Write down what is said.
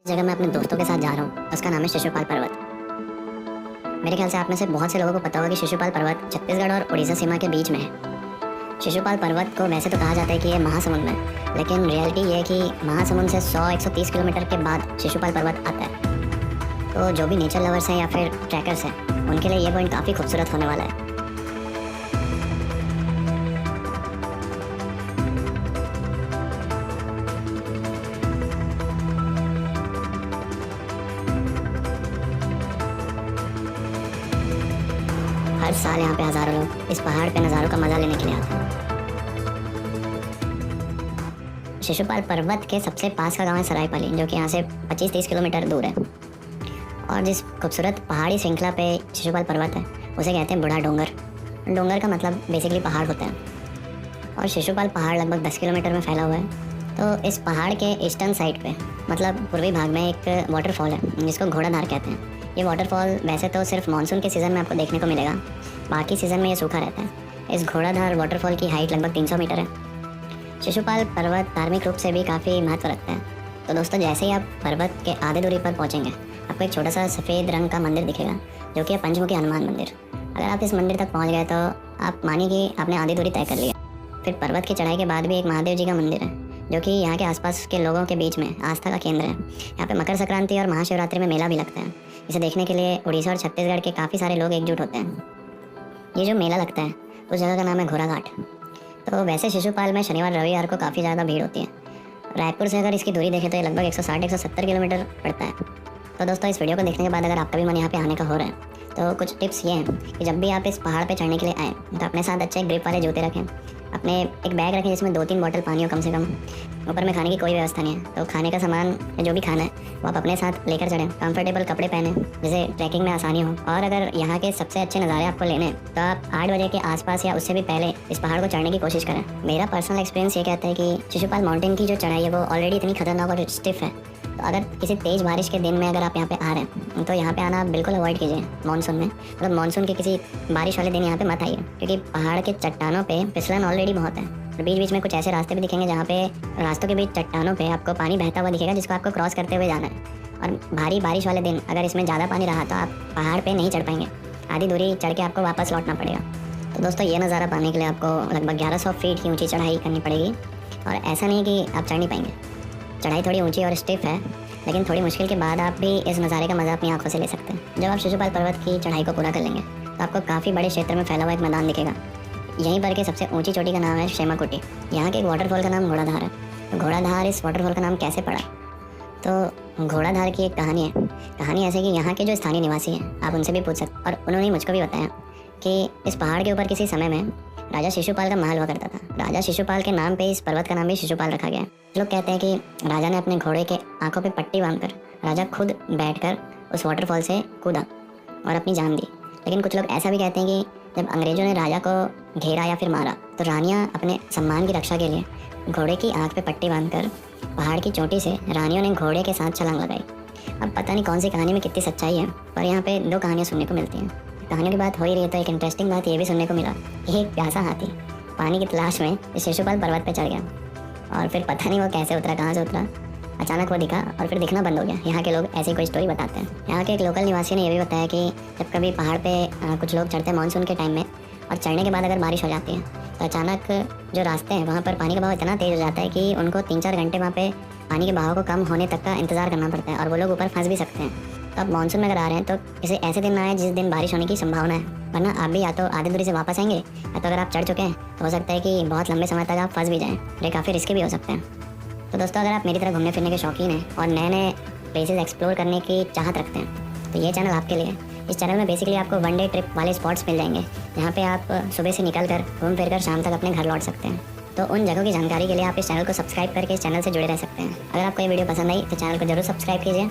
जगह मैं अपने दोस्तों के साथ जा रहा हूँ, उसका नाम है शिशुपाल पर्वत। मेरे ख्याल से आप में से बहुत से लोगों को पता होगा कि शिशुपाल पर्वत छत्तीसगढ़ और उड़ीसा सीमा के बीच में है। शिशुपाल पर्वत को वैसे तो कहा जाता है कि ये महासमुंद में, लेकिन रियलिटी ये है कि महासमुंद से 100-130 किलोमीटर के बाद शिशुपाल पर्वत आता है। तो जो भी नेचर लवर्स हैं या फिर ट्रैकर्स हैं, उनके लिए ये पॉइंट काफ़ी खूबसूरत होने वाला है। हर साल यहाँ पे हज़ारों लोग इस पहाड़ पे नज़ारों का मज़ा लेने के लिए आते हैं। शिशुपाल पर्वत के सबसे पास का गांव है सरायपाली, जो कि यहाँ से 25-30 किलोमीटर दूर है। और जिस खूबसूरत पहाड़ी श्रृंखला पे शिशुपाल पर्वत है, उसे कहते हैं बूढ़ा डोंगर। डोंगर का मतलब बेसिकली पहाड़ होता है। और शिशुपाल पहाड़ लगभग 10 किलोमीटर में फैला हुआ है। तो इस पहाड़ के ईस्टर्न साइड पे, मतलब पूर्वी भाग में, एक वाटरफॉल है जिसको घोड़ाधार कहते हैं। ये वाटरफॉल वैसे तो सिर्फ मानसून के सीज़न में आपको देखने को मिलेगा, बाकी सीज़न में ये सूखा रहता है। इस घोड़ाधार वाटरफॉल की हाइट लगभग 300 मीटर है। शिशुपाल पर्वत धार्मिक रूप से भी काफ़ी महत्व रखता है। तो दोस्तों, जैसे ही आप पर्वत के आधे दूरी पर पहुंचेंगे, आपको एक छोटा सा सफ़ेद रंग का मंदिर दिखेगा, जो कि है पंचमुखी हनुमान मंदिर। अगर आप इस मंदिर तक पहुंच गए तो आप मानिए कि आपने आधी दूरी तय कर लिया। फिर पर्वत की चढ़ाई के बाद भी एक महादेव जी का मंदिर है, जो कि यहाँ के आसपास के लोगों के बीच में आस्था का केंद्र है। यहाँ पे मकर संक्रांति और महाशिवरात्रि में मेला भी लगता है। इसे देखने के लिए उड़ीसा और छत्तीसगढ़ के काफ़ी सारे लोग एकजुट होते हैं। ये जो मेला लगता है, उस जगह का नाम है घोड़ाघाट। तो वैसे शिशुपाल में शनिवार रविवार को काफ़ी ज़्यादा भीड़ होती है। रायपुर से अगर इसकी दूरी देखें तो ये लगभग 160-170 किलोमीटर पड़ता है। तो दोस्तों, इस वीडियो को देखने के बाद अगर आपका भी मन यहाँ पे आने का हो रहा है, तो कुछ टिप्स ये हैं कि जब भी आप इस पहाड़ पे चढ़ने के लिए आएँ, तो अपने साथ अच्छे ग्रिप वाले जूते रखें। अपने एक बैग रखें जिसमें 2-3 बॉटल पानी हो कम से कम। ऊपर में खाने की कोई व्यवस्था नहीं है, तो खाने का सामान या जो भी खाना है वो आप अपने साथ लेकर चढ़ें। कंफर्टेबल कपड़े पहने जिससे ट्रैकिंग में आसानी हो। और अगर यहाँ के सबसे अच्छे नज़ारे आपको लेने हैं, तो आप 8 बजे के आसपास या उससे भी पहले इस पहाड़ को चढ़ने की कोशिश करें। मेरा पर्सनल एक्सपीरियंस ये कहता है कि शिशुपाल माउंटेन की जो चढ़ाई है वो ऑलरेडी इतनी खतरनाक और स्टिफ है। तो अगर किसी तेज़ बारिश के दिन में अगर आप यहाँ पे आ रहे हैं, तो यहाँ पे आना आप बिल्कुल अवॉइड कीजिए मानसून में। मतलब मानसून के किसी बारिश वाले दिन यहाँ पे मत आइए, क्योंकि पहाड़ के चट्टानों पे फिसलन ऑलरेडी बहुत है। और बीच बीच में कुछ ऐसे रास्ते भी दिखेंगे जहाँ पे रास्तों के बीच चट्टानों पे आपको पानी बहता हुआ दिखेगा, जिसको आपको क्रॉस करते हुए जाना है। और भारी बारिश वाले दिन अगर इसमें ज़्यादा पानी रहा तो आप पहाड़ पे नहीं चढ़ पाएंगे, आधी दूरी चढ़ के आपको वापस लौटना पड़ेगा। तो दोस्तों, ये नज़ारा पाने के लिए आपको लगभग 1100 फीट की ऊँची चढ़ाई करनी पड़ेगी। और ऐसा नहीं कि आप चढ़ नहीं पाएंगे, चढ़ाई थोड़ी ऊँची और स्टिफ है, लेकिन थोड़ी मुश्किल के बाद आप भी इस नज़ारे का मज़ा अपनी आंखों से ले सकते हैं। जब आप शिशुपाल पर्वत की चढ़ाई को पूरा कर लेंगे, तो आपको काफ़ी बड़े क्षेत्र में फैला हुआ एक मैदान दिखेगा। यहीं पर के सबसे ऊंची चोटी का नाम है शेमाकुटी। यहाँ के एक वाटरफॉल का नाम घोड़ाधार है। तो घोड़ाधार इस वाटरफॉल का नाम कैसे पड़ा? तो घोड़ाधार की एक कहानी है। कहानी ऐसे कि यहाँ के जो स्थानीय निवासी हैं, आप उनसे भी पूछ सकते, और उन्होंने मुझको भी बताया कि इस पहाड़ के ऊपर किसी समय में राजा शिशुपाल का महल हुआ करता था। राजा शिशुपाल के नाम पे इस पर्वत का नाम भी शिशुपाल रखा गया है। लोग कहते हैं कि राजा ने अपने घोड़े के आंखों पे पट्टी बांधकर राजा खुद बैठकर उस वाटरफॉल से कूदा और अपनी जान दी। लेकिन कुछ लोग ऐसा भी कहते हैं कि जब अंग्रेजों ने राजा को घेरा या फिर मारा, तो रानियां अपने सम्मान की रक्षा के लिए घोड़े की आंख पे पट्टी बांधकर पहाड़ की चोटी से रानियों ने घोड़े के साथ छलांग लगाई। अब पता नहीं कौन सी कहानी में कितनी सच्चाई है, पर यहाँ पे 2 कहानियाँ सुनने को मिलती हैं। कहानियों की बात हो ही रही है, तो एक इंटरेस्टिंग बात ये भी सुनने को मिला कि एक प्यासा हाथी पानी की तलाश में इस शिशुपाल पर्वत पर चढ़ गया, और फिर पता नहीं वो कैसे उतरा, कहाँ से उतरा, अचानक वो दिखा और फिर दिखना बंद हो गया। यहाँ के लोग ऐसी कोई स्टोरी बताते हैं। यहाँ के एक लोकल निवासी ने यह भी बताया कि जब कभी पहाड़ पे कुछ लोग चढ़ते हैं मानसून के टाइम में, और चढ़ने के बाद अगर बारिश हो जाती है, तो अचानक जो रास्ते हैं वहाँ पर पानी का बहाव इतना तेज़ हो जाता है कि उनको 3-4 घंटे वहाँ पे पानी के बहाव को कम होने तक का इंतज़ार करना पड़ता है, और वो लोग ऊपर फंस भी सकते हैं। तो अब मानसून में अगर आ रहे हैं, तो किसी ऐसे दिन ना आए जिस दिन बारिश होने की संभावना है, वरना आप भी या तो आधी दूरी से वापस आएंगे, या तो अगर आप चढ़ चुके हैं तो हो सकता है कि बहुत लंबे समय तक आप फंस भी जाएँ। ये काफ़ी रिस्की भी हो सकते हैं। तो दोस्तों, अगर आप मेरी तरह घूमने फिरने के शौकीन हैं और नए नए प्लेसेस एक्सप्लोर करने की चाहत रखते हैं, तो ये चैनल आपके लिए है। इस चैनल में बेसिकली आपको 1 डे ट्रिप वाले स्पॉट्स मिल जाएंगे, जहाँ पे आप सुबह से निकल कर घूम फिर कर शाम तक अपने घर लौट सकते हैं। तो उन जगहों की जानकारी के लिए आप इस चैनल को सब्सक्राइब करके इस चैनल से जुड़े रह सकते हैं। अगर आपको ये वीडियो पसंद आई तो चैनल को जरूर सब्सक्राइब कीजिए।